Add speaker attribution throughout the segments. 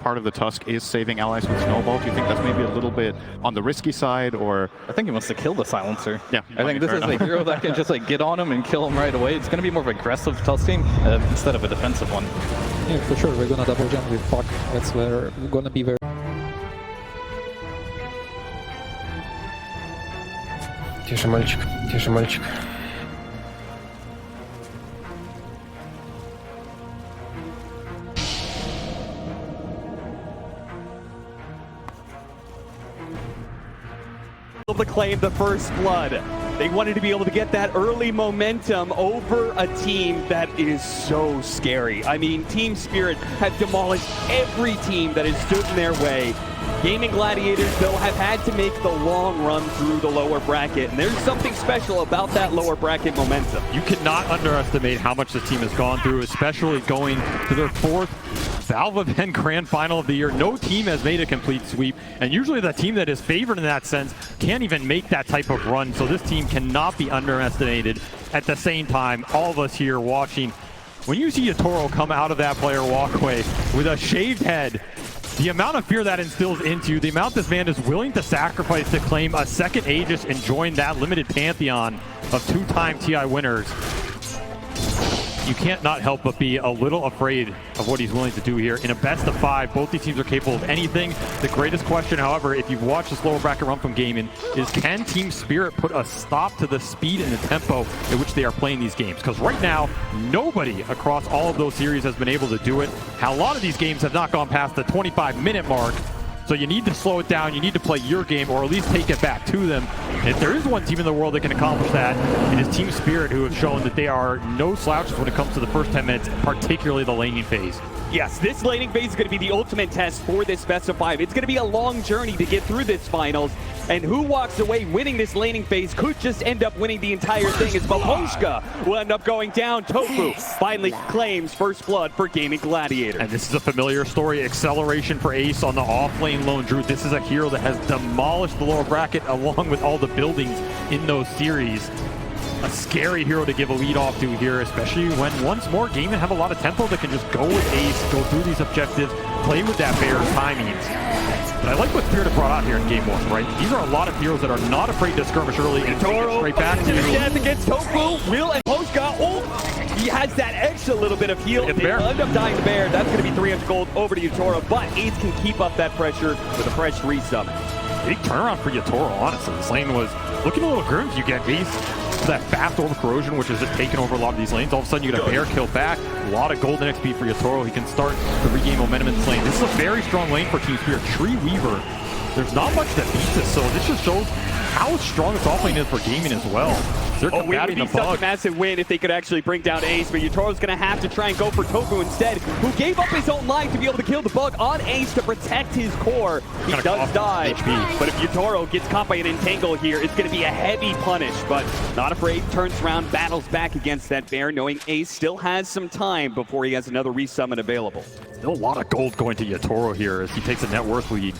Speaker 1: part of the Tusk is saving allies with Snowball? Do you think that's maybe a little bit on the risky side, or?
Speaker 2: I think he wants to kill the Silencer.
Speaker 1: Yeah.
Speaker 2: I think this is a hero that can just like get on him and kill him right away. It's going to be more of an aggressive Tusk team instead of a defensive one.
Speaker 3: Yeah, for sure. We're going to double jump with Puck. That's where we're going to be very...
Speaker 4: Тише, мальчик. Тише, мальчик.
Speaker 5: To claim the first blood. They wanted to be able to get that early momentum over a team that is so scary. I mean, Team Spirit have demolished every team that has stood in their way. Gaming Gladiators, though, have had to make the long run through the lower bracket, and there's something special about that lower bracket momentum.
Speaker 6: You cannot underestimate how much this team has gone through, especially going to their fourth Valve event grand final of the year. No team has made a complete sweep, and usually the team that is favored in that sense can't even make that type of run, so this team cannot be underestimated. At the same time, all of us here watching, when you see Yataro come out of that player walkway with a shaved head, the amount of fear that instills into you, the amount this man is willing to sacrifice to claim a second Aegis and join that limited pantheon of two-time TI winners, you can't not help but be a little afraid of what he's willing to do here. In a best of 5, both these teams are capable of anything. The greatest question, however, if you've watched this lower bracket run from Gaming, is can Team Spirit put a stop to the speed and the tempo at which they are playing these games? Because right now, nobody across all of those series has been able to do it. A lot of these games have not gone past the 25-minute mark. So you need to slow it down, you need to play your game, or at least take it back to them. And if there is one team in the world that can accomplish that, it is Team Spirit, who have shown that they are no slouches when it comes to the first 10 minutes, particularly the laning phase.
Speaker 5: Yes, this laning phase is going to be the ultimate test for this best of 5. It's going to be a long journey to get through this finals, and who walks away winning this laning phase could just end up winning the entire thing, as Maposhka will end up going down. Tofu finally claims first blood for Gaming Gladiator.
Speaker 6: And this is a familiar story. Acceleration for Ace on the off-lane Lone Druid. This is a hero that has demolished the lower bracket along with all the buildings in those series. A scary hero to give a lead off to here, especially when once more Gaming have a lot of tempo that can just go with Ace, go through these objectives, play with that Bear's timings. But I like what Spirit brought out here in Game 1, right? These are a lot of heroes that are not afraid to skirmish early and take it straight back to
Speaker 5: death against Tofu. Will and Poshka. Oh, he has that extra little bit of heal. They end up dying to Bear. That's going to be 300 gold over to Yataro, but Ace can keep up that pressure with a fresh resummon.
Speaker 6: Big turnaround for Yataro, honestly. This lane was looking a little grim if you get Ace. That fast orb corrosion, which is just taking over a lot of these lanes. All of a sudden, you get a Bear kill back. A lot of golden XP for Yataro. He can start to regain momentum in this lane. This is a very strong lane for Team Spirit. Tree Weaver. There's not much that beats this, so this just shows how strong this offlane is for Gaming as well. They're combating the bug.
Speaker 5: Such a massive win if they could actually bring down Ace, but Yataro's going to have to try and go for Tofu instead, who gave up his own life to be able to kill the bug on Ace to protect his core. He does die, but if Yataro gets caught by an entangle here, it's going to be a heavy punish, but not afraid, turns around, battles back against that Bear, knowing Ace still has some time before he has another resummon available.
Speaker 6: Still a lot of gold going to Yataro here as he takes a net worth lead.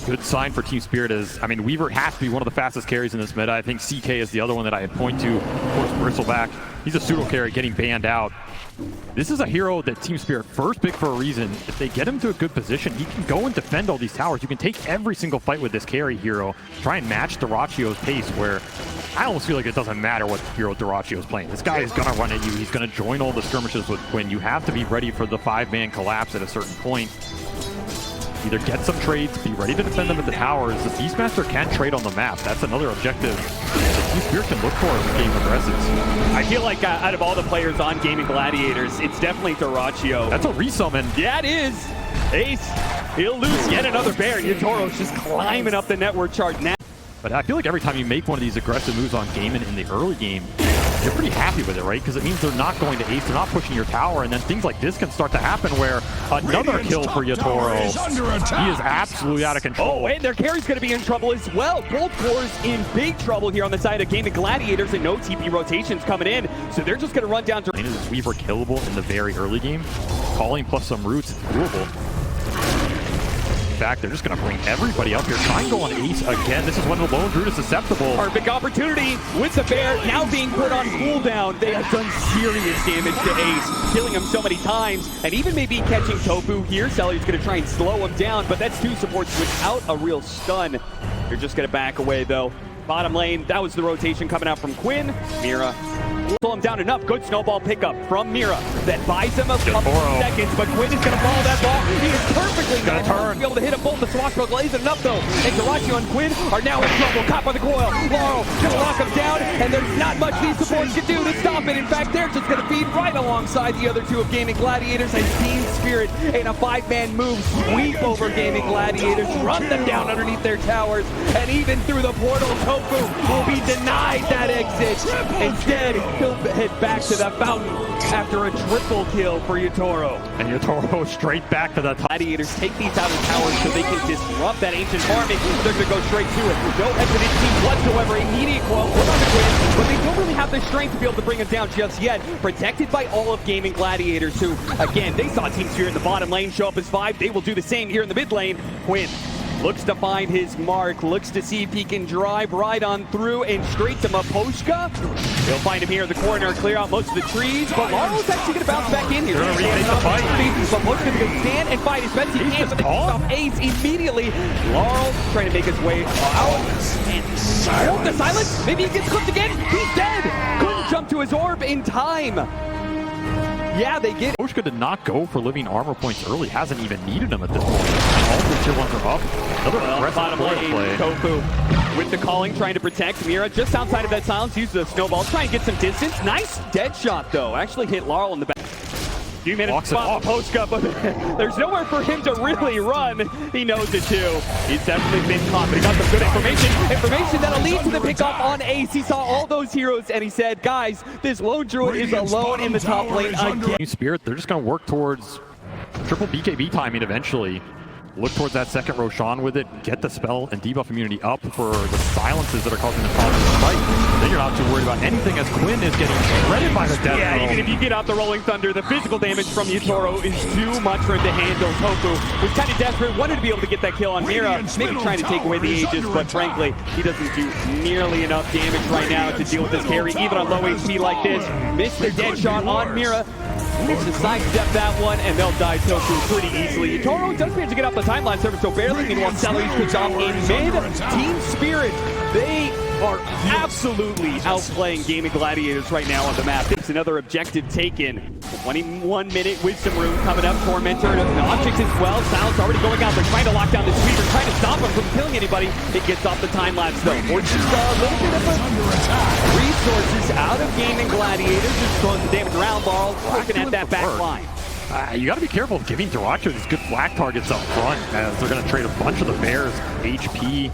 Speaker 6: Good sign for Team Spirit is, I mean, Weaver has to be one of the fastest carries in this meta. I think CK is the other one that I had point to. Of course, Bristleback, he's a pseudo carry getting banned out. This is a hero that Team Spirit first picked for a reason. If they get him to a good position, he can go and defend all these towers. You can take every single fight with this carry hero, try and match Duracio's pace, where I almost feel like it doesn't matter what hero Duracio's playing. This guy is going to run at you. He's going to join all the skirmishes with Quinn. You have to be ready for the 5-man collapse at a certain point. Either get some trades, be ready to defend them at the towers. The Beastmaster can trade on the map. That's another objective that Team Spirit can look for as the game progresses.
Speaker 5: I feel like out of all the players on Gaming Gladiators, it's definitely Duraccio.
Speaker 6: That's a resummon.
Speaker 5: Yeah, it is. Ace, he'll lose yet another Bear. Yataro's just climbing up the network chart now.
Speaker 6: But I feel like every time you make one of these aggressive moves on Gaming in the early game, you're pretty happy with it, right? Because it means they're not going to Ace, they're not pushing your tower, and then things like this can start to happen where another kill for Yataro. He is absolutely out of control.
Speaker 5: Oh, and their carry's going to be in trouble as well. Both cores in big trouble here on the side of Gaming Gladiators, and no TP rotations coming in, so they're just going to run down to...
Speaker 6: Is Weaver killable in the very early game? Calling plus some roots, it's doable. fact, they're just going to bring everybody up here. Try and go on Ace again. This is when the Lone Druid is susceptible.
Speaker 5: Perfect opportunity with the bear now being put on cooldown. They have done serious damage to Ace, killing him so many times, and even maybe catching Tofu here. Celery's going to try and slow him down, but that's two supports without a real stun. They're just going to back away, though. Bottom lane, that was the rotation coming out from Quinn. Mira will slow him down enough. Good snowball pickup from Mira that buys him a couple seconds, but Quinn is going to follow that ball. He is perfectly to be able to hit a bolt. The swashbuckle isn't enough, though. And Darachi and Quinn are now in trouble. Caught by the coil. Laurel going to lock him down, and there's not much these supports can do to stop it. In fact, they're just going to feed right alongside the other two of Gaming Gladiators, and Team Spirit in a 5-man move sweep over Gaming Gladiators, run them down underneath their towers, and even through the portal, Tofu will be denied that exit. Instead, he'll head back to the fountain after a triple kill for Yataro.
Speaker 6: And Yataro straight back to the top.
Speaker 5: Gladiators take these outer towers so they can disrupt that ancient farming. They're going to go straight to it. No hesitancy whatsoever. Immediate quote. Put on the Quinn, but they don't really have the strength to be able to bring him down just yet. Protected by all of Gaming Gladiators, who, again, they saw Team Spirit in the bottom lane show up as 5. They will do the same here in the mid lane. Quinn looks to find his mark, looks to see if he can drive right on through and straight to Maposhka. He'll find him here in the corner, clear out most of the trees, but Laurel's actually going to bounce back in here. Maposhka's going to stand and fight as best he can, but they off Ace immediately. Laurel trying to make his way out. And the silence, maybe he gets clipped again. He's dead. Couldn't jump to his orb in time. Yeah, they get.
Speaker 6: Maposhka did not go for living armor points early, hasn't even needed them at this point. All the tier 1s are up. Another aggressive
Speaker 5: bottom lane
Speaker 6: play.
Speaker 5: Tofu with the calling, trying to protect Mira just outside of that silence. Uses the snowball, try and get some distance. Nice dead shot, though. Actually hit Laurel in the back. Few minutes to spot Maposhka, but there's nowhere for him to really run. He knows it too. He's definitely been caught, but he got some good information that'll lead to the pickup on Ace. He saw all those heroes and he said, guys, this Lone Druid is alone in the top lane again.
Speaker 6: Spirit, they're just going to work towards triple BKB timing eventually. Look towards that second Roshan with it, get the spell and debuff immunity up for the silences that are causing the problem to fight. Then you're not too worried about anything as Quinn is getting shredded by the death.
Speaker 5: Yeah, even if you get out the Rolling Thunder, the physical damage from Yataro is too much for him to handle. Tofu was kind of desperate, wanted to be able to get that kill on Mira, maybe trying to take away the Aegis, but frankly, he doesn't do nearly enough damage right now to deal with this carry, even on low HP like this. Missed the dead shot on Mira. Needs to sidestep that one, and they'll die Tofu pretty easily. Yataro does manage to get off the timeline server so barely. Meanwhile, Celery's picked off in mid. Team Spirit, they are absolutely outplaying Gaming Gladiators right now on the map. It's another objective taken. 21-minute Wisdom Rune coming up. Tormentor and objects as well. Silence already going out. They're trying to lock down the sweeper, trying to stop him from killing anybody. It gets off the time lapse though. Or just a little bit of resources out of Gaming Gladiators. Just throwing the damage around. Laurel looking at that back line.
Speaker 6: You got to be careful of giving Darachi these good black targets up front, as they're going to trade a bunch of the Bears' HP.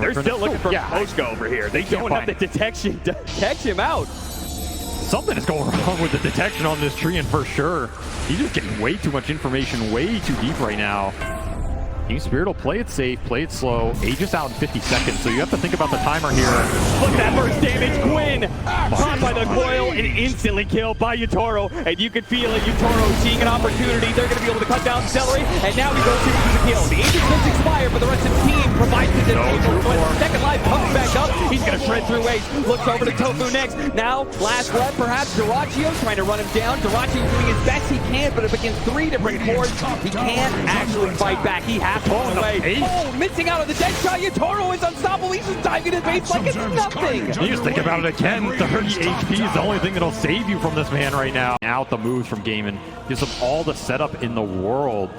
Speaker 5: They're still looking for Maposhka over here. They don't have the detection to catch him out.
Speaker 6: Something is going wrong with the detection on this tree, and for sure, he's just getting way too much information, way too deep right now. Team Spirit will play it safe, play it slow. Aegis out in 50 seconds, so you have to think about the timer here.
Speaker 5: Look at that first damage. Quinn caught by the coil and instantly killed by Yataro. And you can feel it. Yataro seeing an opportunity. They're going to be able to cut down Celery. And now he goes to the kill. The Aegis does expire, but the rest of the team provides the second life comes back up. He's going to shred through Ace. Looks over to Tofu next. Now, last left, perhaps Darachi trying to run him down. Darachi doing as best he can, but up against 3 different cores, he can't actually fight back. He has to run away. Oh, missing out on the dead shot. Yataro is unstoppable. He's just diving his base like it's nothing.
Speaker 6: You just think about it again. 30 HP is the only thing that'll save you from this man right now. Out the moves from Gaiman. Gives him all the setup in the world.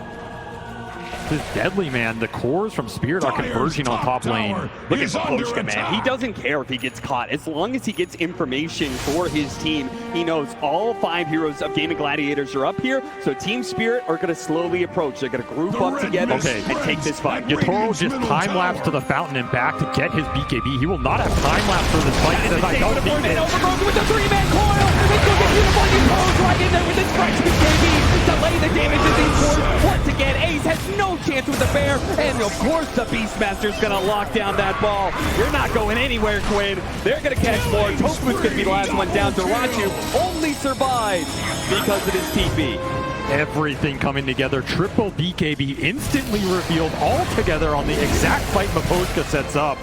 Speaker 6: This is deadly, man. The cores from Spirit are converging on top lane.
Speaker 5: Look at Maposhka, man. He doesn't care if he gets caught. As long as he gets information for his team, he knows all 5 heroes of Gaming Gladiators are up here. So Team Spirit are going to slowly approach. They're going to group up together and take this fight.
Speaker 6: Yataro just time-lapse to the fountain and back to get his BKB. He will not have time-lapse for this fight. He says, I don't need it.
Speaker 5: Overbroken with the 3-man coil. It's going to get beautiful. Yataro's right in there with his fresh BKB. Delay the damage of these cores. Once again, Ace has no chance with the bear, and of course the Beastmaster's gonna lock down that ball. You're not going anywhere, Quinn. They're gonna catch more. Tofu's gonna be the last one down. Darachi only survives because of his TP.
Speaker 6: everything coming together. Triple BKB instantly revealed all together on the exact fight Miposhka sets up.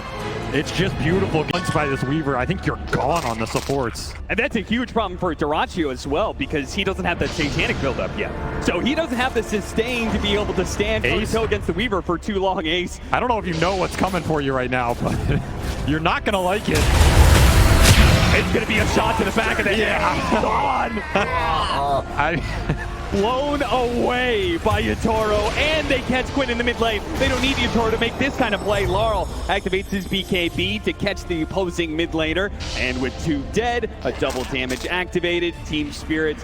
Speaker 6: It's just beautiful. Once by this Weaver, I think you're gone on the supports.
Speaker 5: And that's a huge problem for Duraccio as well, because he doesn't have that Satanic build-up yet. So he doesn't have the sustain to be able to stand toe-to-toe against the Weaver for too long, Ace.
Speaker 6: I don't know if you know what's coming for you right now, but you're not going to like it.
Speaker 5: It's going to be a shot to the back of the head.
Speaker 6: I...
Speaker 5: Blown away by Yataro, and they catch Quinn in the mid lane. They don't need Yataro to make this kind of play. Laurel activates his BKB to catch the opposing mid laner, and with 2 dead, a double damage activated. Team Spirit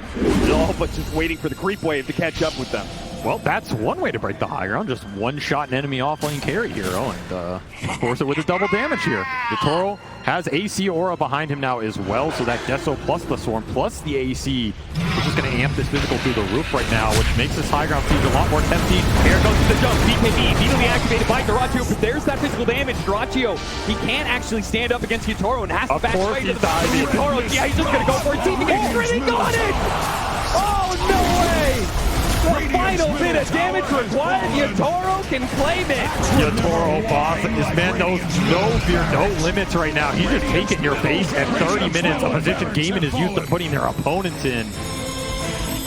Speaker 5: all but just waiting for the creep wave to catch up with them.
Speaker 6: Well, that's one way to break the high ground. Just one-shot an enemy off-lane carry hero, and force it with a double damage here. Yataro has AC aura behind him now as well, so that Deso plus the Swarm plus the AC is just going to amp this physical through the roof right now, which makes this high ground siege a lot more tempting.
Speaker 5: Here goes the jump. BKB immediately activated by Duraccio, but there's that physical damage. Duraccio, he can't actually stand up against Yataro and has to back away to the back of Yataro. Yeah, he's just going to go for it. He got it! Oh, no way! The final bit of damage required. Yataro can claim it.
Speaker 6: Yataro, boss. This man knows no fear, no limits right now. He's just taking your base at 30 minutes. A position gaming is used to putting their opponents in.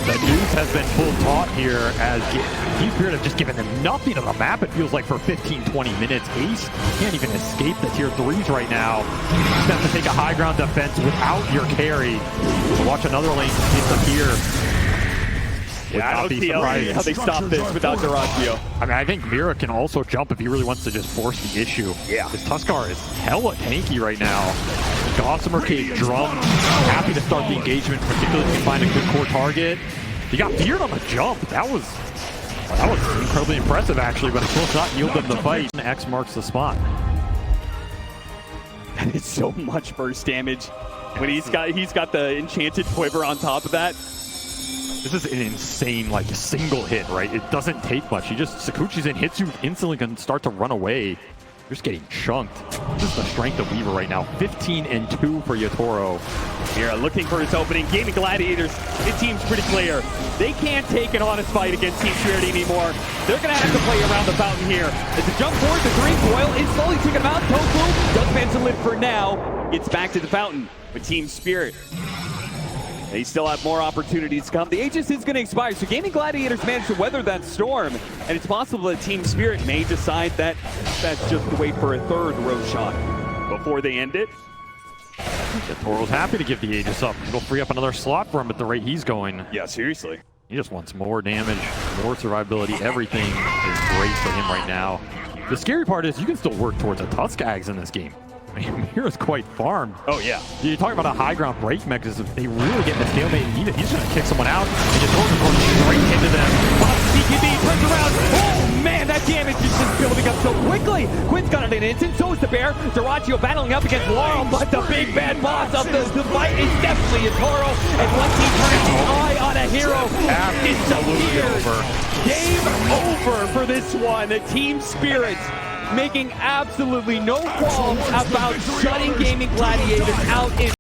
Speaker 6: The news has been full taught here as Team Spirit have just given them nothing of the map, it feels like, for 15-20 minutes. Ace can't even escape the tier 3s right now. You have to take a high ground defense without your carry. Watch another lane disappear.
Speaker 5: Yeah, I don't see how they stop this without Duraccio.
Speaker 6: I mean, I think Mira can also jump if he really wants to just force the issue.
Speaker 5: Yeah.
Speaker 6: This Tuskar is hella tanky right now. Gossamer Cave Drum, happy to start the engagement, particularly if you find a good core target. He got feared on the jump. That was incredibly impressive, actually, but it will not yield them the fight. X marks the spot.
Speaker 5: That is so much burst damage. When he's got the enchanted quiver on top of that.
Speaker 6: This is an insane, like, single hit, right? It doesn't take much. He just Sakuchi's in, hits you instantly, can start to run away. You're just getting chunked. This is the strength of Weaver right now. 15-2 for Yataro.
Speaker 5: Here, looking for his opening. Gaming Gladiators, it seems pretty clear. They can't take an honest fight against Team Spirit anymore. They're going to have to play around the fountain here. As the jump forward, the green foil is slowly taking him out. Tofu does manage to live for now. Gets back to the fountain with Team Spirit. They still have more opportunities to come. The Aegis is going to expire, so Gaming Gladiators managed to weather that storm, and it's possible that Team Spirit may decide that that's just the wait for a third Roshan before they end it.
Speaker 6: Yataro's happy to give the Aegis up. It'll free up another slot for him at the rate he's going.
Speaker 5: Yeah, seriously.
Speaker 6: He just wants more damage, more survivability. Everything is great for him right now. The scary part is you can still work towards a Tuskags in this game. I mean, Mira's quite farmed.
Speaker 5: Oh, yeah.
Speaker 6: You're talking about a high ground break mechanism. They really get in the stalemate and need it. He's going to kick someone out, and Yatoro's going straight into them.
Speaker 5: BKB turns around. Oh, man, that damage is just building up so quickly. Quinn's got it in an instant. So is the Bear. Duraccio battling up against Laurel, but the big bad boss of the fight is definitely Yataro. And once he turns his eye on a hero, it disappears. Game over for this one. The Team Spirit making absolutely no qualms about shutting Gaming Gladiators out in